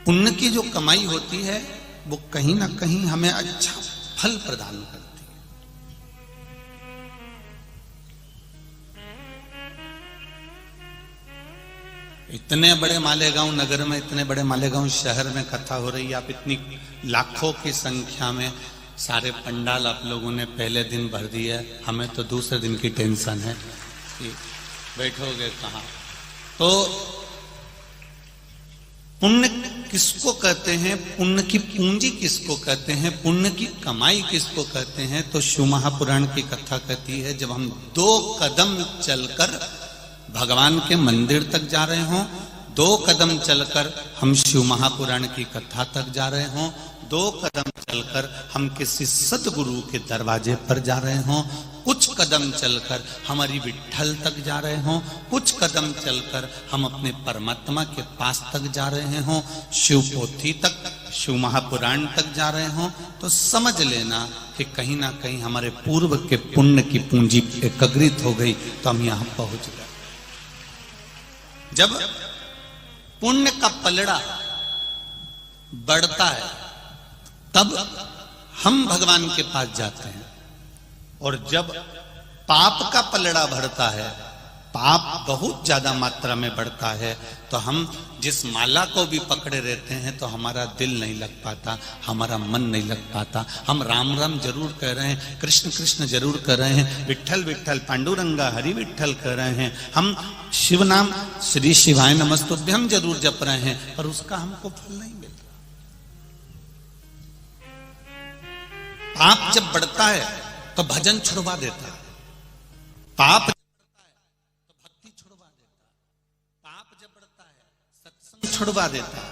पुण्य की जो कमाई होती है वो कहीं ना कहीं हमें अच्छा फल प्रदान करती है। इतने बड़े मालेगांव नगर में, इतने बड़े मालेगांव शहर में कथा हो रही है, आप इतनी लाखों की संख्या में सारे पंडाल आप लोगों ने पहले दिन भर दिया, हमें तो दूसरे दिन की टेंशन है कि बैठोगे कहाँ। तो पुण्य किसको कहते हैं, पुण्य की पूंजी किसको कहते हैं, पुण्य की कमाई किसको कहते हैं? तो शिव महापुराण की कथा कहती है, जब हम 2 कदम चलकर भगवान के मंदिर तक जा रहे हों, 2 कदम चलकर हम शिव महापुराण की कथा तक जा रहे हों, 2 कदम चलकर हम किसी सदगुरु के दरवाजे पर जा रहे हों, कुछ कदम चलकर हमारी विट्ठल तक जा रहे हों, कुछ कदम चलकर हम अपने परमात्मा के पास तक जा रहे हों, शिव पोथी तक, शिव महापुराण तक जा रहे हों, तो समझ लेना कि कहीं ना कहीं हमारे पूर्व के पुण्य की पूंजी एकत्रित हो गई, तो हम यहां पहुंच गए। जब पुण्य का पलड़ा बढ़ता है तब हम भगवान के पास जाते हैं, और जब पाप का पलड़ा बढ़ता है, पाप बहुत ज्यादा मात्रा में बढ़ता है, तो हम जिस माला को भी पकड़े रहते हैं तो हमारा दिल नहीं लग पाता, हमारा मन नहीं लग पाता। हम राम राम जरूर कह रहे हैं, कृष्ण कृष्ण जरूर कर रहे हैं, विट्ठल विट्ठल पांडुरंगा हरि विट्ठल कह रहे हैं, हम शिव नाम श्री शिवाय नमस्तुभ्यम जरूर जप रहे हैं, पर उसका हमको फल नहीं मिल रहा। पाप जब बढ़ता है तो भजन छुड़वा देता है, पाप जब बढ़ता है तो भक्ति छुड़वा देता है, पाप जब बढ़ता है सत्संग छुड़वा देता है,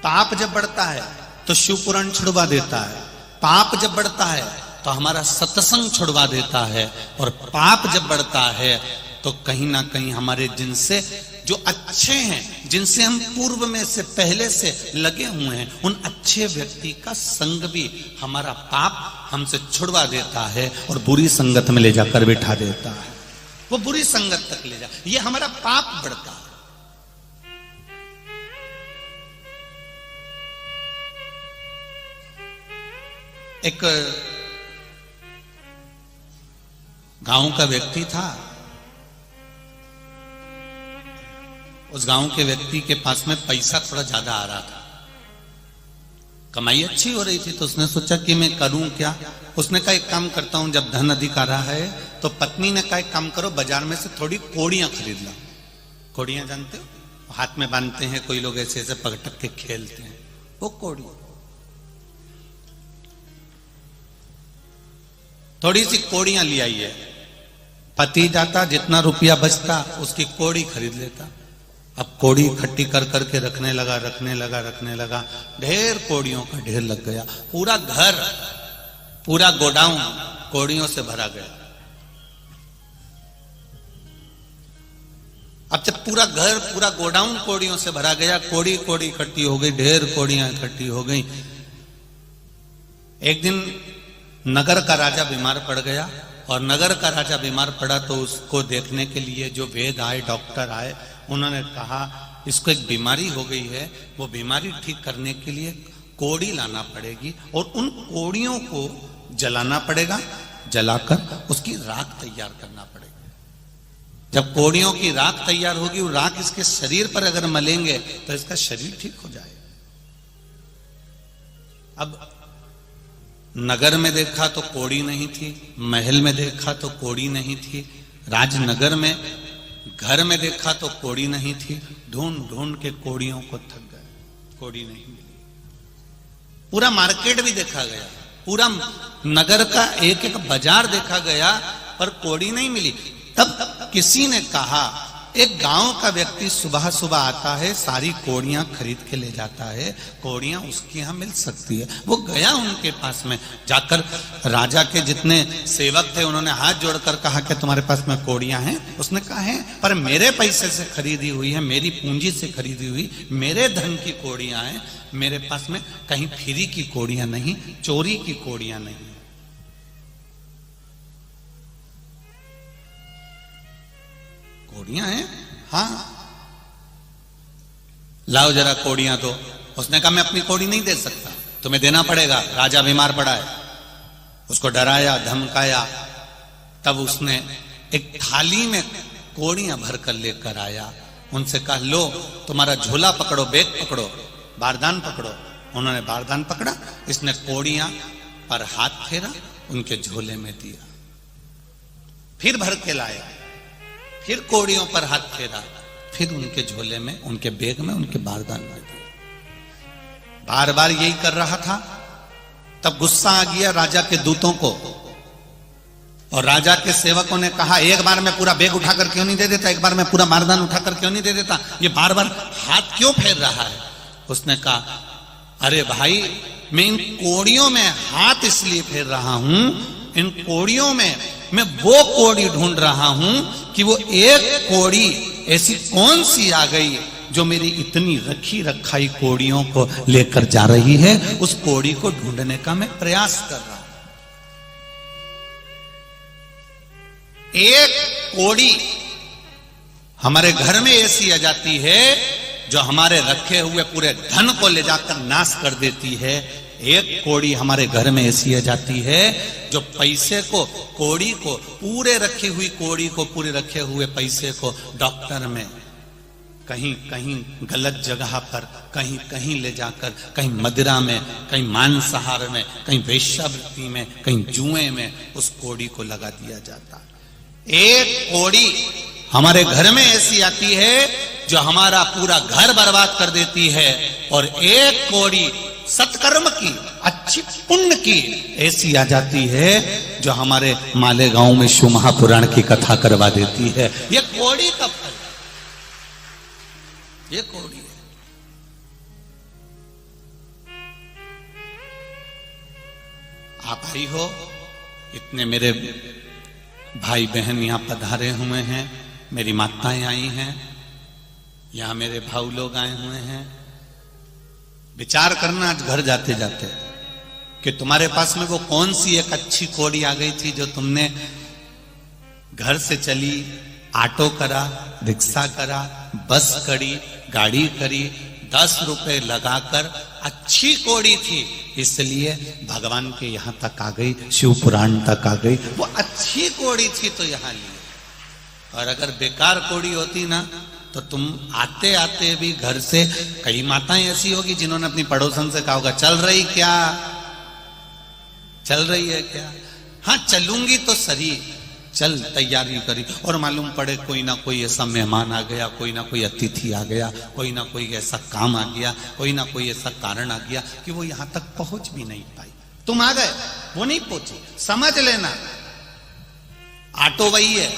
पाप जब बढ़ता है तो शिव पुराण छुड़वा देता है, पाप जब बढ़ता है तो हमारा सत्संग छुड़वा देता है, और पाप जब बढ़ता है तो कहीं ना कहीं हमारे जिनसे जो अच्छे हैं, जिनसे हम पूर्व में से पहले से लगे हुए हैं, उन अच्छे व्यक्ति का संग भी हमारा पाप हमसे छुड़वा देता है और बुरी संगत में ले जाकर बिठा देता है, वो बुरी संगत तक ले जा, ये हमारा पाप बढ़ता है। एक गांव का व्यक्ति था, उस गांव के व्यक्ति के पास में पैसा थोड़ा ज्यादा आ रहा था, कमाई अच्छी हो रही थी, तो उसने सोचा कि मैं करूं क्या। उसने कहा एक काम करता हूं, जब धन अधिक आ रहा है, तो पत्नी ने कहा एक काम करो, बाजार में से थोड़ी कोड़ियां खरीद लो। कोड़ियां जानते हो, हाथ में बांधते हैं कोई लोग, ऐसे ऐसे पकटक के खेलते हैं, वो कोड़ी। थोड़ी सी कोड़ियां ले आई है, पति जाता, जितना रुपया बचता उसकी कोड़ी खरीद लेता। अब कोड़ी इकट्ठी कर करके रखने लगा, ढेर कोड़ियों का ढेर लग गया, पूरा घर, पूरा गोडाउन कोड़ियों से भरा गया। अब जब पूरा घर, पूरा गोडाउन कोड़ियों से भरा गया, कोड़ी कोड़ी इकट्ठी हो गई, ढेर कोड़ियां इकट्ठी हो गई। एक दिन नगर का राजा बीमार पड़ गया, और नगर का राजा बीमार पड़ा तो उसको देखने के लिए जो वैद्य आए, डॉक्टर आए, उन्होंने कहा इसको एक बीमारी हो गई है, वो बीमारी ठीक करने के लिए कोड़ी लाना पड़ेगी, और उन कोड़ियों को जलाना पड़ेगा, जलाकर उसकी राख तैयार करना पड़ेगा। जब कोड़ियों की राख तैयार होगी, वो राख इसके शरीर पर अगर मलेंगे तो इसका शरीर ठीक हो जाएगा। अब नगर में देखा तो कोड़ी नहीं थी, महल में देखा तो कोड़ी नहीं थी, राजनगर में घर में देखा तो कोड़ी नहीं थी, ढूंढ ढूंढ के कोड़ियों को थक गए, कोड़ी नहीं मिली। पूरा मार्केट भी देखा गया, पूरा नगर का एक एक बाजार देखा गया, पर कोड़ी नहीं मिली। तब किसी ने कहा, एक गांव का व्यक्ति सुबह सुबह आता है, सारी कोड़ियां खरीद के ले जाता है, कोड़ियां उसके यहां मिल सकती है। वो गया उनके पास में, जाकर राजा के जितने सेवक थे उन्होंने हाथ जोड़कर कहा कि तुम्हारे पास में कोड़ियां हैं? उसने कहा है, पर मेरे पैसे से खरीदी हुई है, मेरी पूंजी से खरीदी हुई, मेरे धन की कोड़ियां हैं, मेरे पास में कहीं फ्री की कोड़ियां नहीं, चोरी की कोड़ियां नहीं। कोड़ियां हैं, हाँ, लाओ जरा कोड़ियां। तो उसने कहा मैं अपनी कौड़ी नहीं दे सकता, तुम्हें देना पड़ेगा, राजा बीमार पड़ा है। उसको डराया, धमकाया। तब उसने एक थाली में कौड़ियां भरकर लेकर आया। उनसे कहा लो तुम्हारा झोला पकड़ो, बैग पकड़ो, बारदान पकड़ो। उन्होंने बारदान पकड़ा, इसने कौड़ियां पर हाथ फेरा, उनके झोले में दिया। फिर भर के लाया, फिर कौड़ियों पर हाथ फेरा, फिर उनके झोले में, उनके बैग में, उनके बारदान में दिया। बार बार यही कर रहा था। तब गुस्सा आ गया राजा के दूतों को, और राजा के सेवकों ने कहा एक बार मैं पूरा बैग उठाकर क्यों नहीं दे देता, एक बार मैं पूरा बारदान उठाकर क्यों नहीं दे देता, ये बार बार हाथ क्यों फेर रहा है। उसने कहा अरे भाई, मैं इन कौड़ियों में हाथ इसलिए फेर रहा हूं, इन कौड़ियों में मैं वो कौड़ी ढूंढ रहा हूं कि वो एक कौड़ी ऐसी कौन सी आ गई जो मेरी इतनी रखी रखाई कौड़ियों को लेकर जा रही है। उस कौड़ी को ढूंढने का मैं प्रयास कर रहा हूं। एक कौड़ी हमारे घर में ऐसी आ जाती है जो हमारे रखे हुए पूरे धन को ले जाकर नाश कर देती है। एक कौड़ी हमारे घर में ऐसी आ जाती है जो पैसे को, कौड़ी को, पूरे रखी हुई कौड़ी को, पूरे रखे हुए पैसे को डॉक्टर में कहीं कहीं गलत जगह पर, कहीं कहीं ले जाकर, कहीं मदिरा में, कहीं मांसाहार में, कहीं वेश्यावृत्ति में, कहीं जुए में उस कौड़ी को लगा दिया जाता। एक कौड़ी हमारे घर में ऐसी आती है जो हमारा पूरा घर बर्बाद कर देती है, और एक कौड़ी सत्कर्म की, अच्छी पुण्य की ऐसी आ जाती है जो हमारे मालेगांव में शिव महापुराण की कथा करवा देती है। ये कौड़ी का फल, ये कौड़ी है। आप आई हो, इतने मेरे भाई बहन यहां पधारे हुए हैं, मेरी माताएं आई हैं, यहां मेरे भाऊ लोग आए हुए हैं। विचार करना आज घर जाते जाते कि तुम्हारे पास में वो कौन सी एक अच्छी कौड़ी आ गई थी जो तुमने घर से चली, ऑटो करा, रिक्शा करा, बस करी, गाड़ी करी, 10 रुपए लगाकर, अच्छी कौड़ी थी इसलिए भगवान के यहां तक आ गई, शिव पुराण तक आ गई। वो अच्छी कौड़ी थी तो यहां ली। और अगर बेकार कौड़ी होती ना तो तुम आते आते भी घर से, कई माताएं ऐसी होगी जिन्होंने अपनी पड़ोसन से कहा होगा चल रही क्या, चल रही है क्या, हाँ चलूंगी तो सही, चल तैयारी करी, और मालूम पड़े कोई ना कोई ऐसा मेहमान आ गया, कोई ना कोई अतिथि आ गया, कोई ना कोई ऐसा काम आ गया, कोई ना कोई ऐसा कारण आ गया कि वो यहां तक पहुंच भी नहीं पाई। तुम आ गए, वो नहीं पहुंची, समझ लेना ऑटो वही है,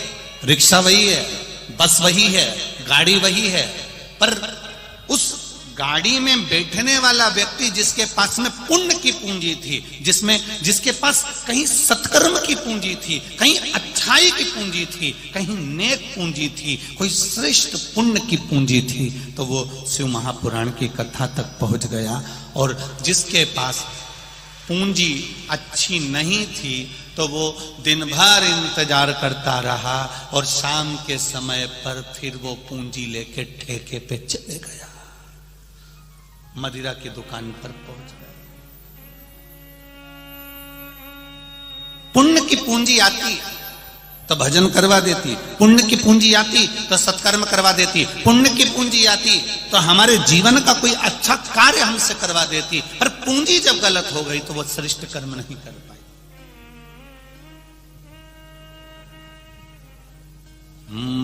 रिक्शा वही है, बस वही है, गाड़ी वही है, पर उस गाड़ी में बैठने वाला व्यक्ति जिसके पास में पुण्य की पूंजी थी, जिसके पास कहीं सत्कर्म की पूंजी थी, कहीं अच्छाई की पूंजी थी, कहीं नेक पूंजी थी, कोई श्रेष्ठ पुण्य की पूंजी थी, तो वो शिव महापुराण की कथा तक पहुंच गया। और जिसके पास पूंजी अच्छी नहीं थी तो वो दिन भर इंतजार करता रहा, और शाम के समय पर फिर वो पूंजी लेके ठेके पे चले गया, मदिरा की दुकान पर पहुंच गया। पुण्य की पूंजी आती तो भजन करवा देती, पुण्य की पूंजी आती तो सत्कर्म करवा देती, पुण्य की पूंजी आती तो हमारे जीवन का कोई अच्छा कार्य हमसे करवा देती। पर पूंजी जब गलत हो गई तो वो श्रेष्ठ कर्म नहीं कर पाई।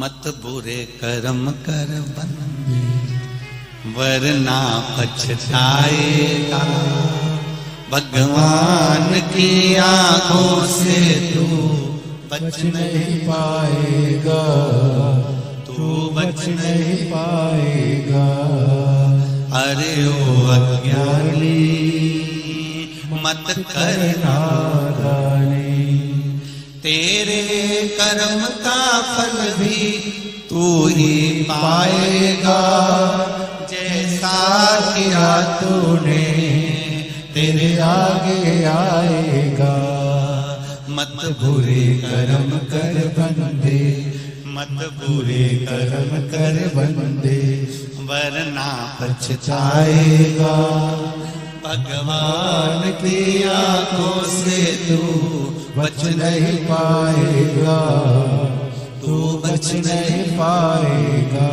मत बुरे कर्म कर बंदे वरना पछताएगा, भगवान की आंखों से तू बच नहीं पाएगा, तू बच नहीं पाएगा। अरे ओ अज्ञानी मत करना गाने, तेरे कर्म का फल भी तू ही पाएगा, जैसा किया तूने तेरे आगे आएगा। मत बुरे कर्म कर बंदे मत बुरे कर्म कर बंदे, वरना पछताएगा। भगवान की आंखों से तू बच नहीं पाएगा, तू बच नहीं पाएगा।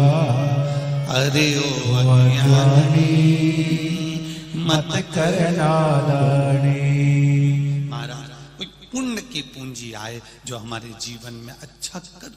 अरे ओ अज्ञानी मत कर नादानी। महाराज कोई पुण्य की पूंजी आए जो हमारे जीवन में अच्छा कर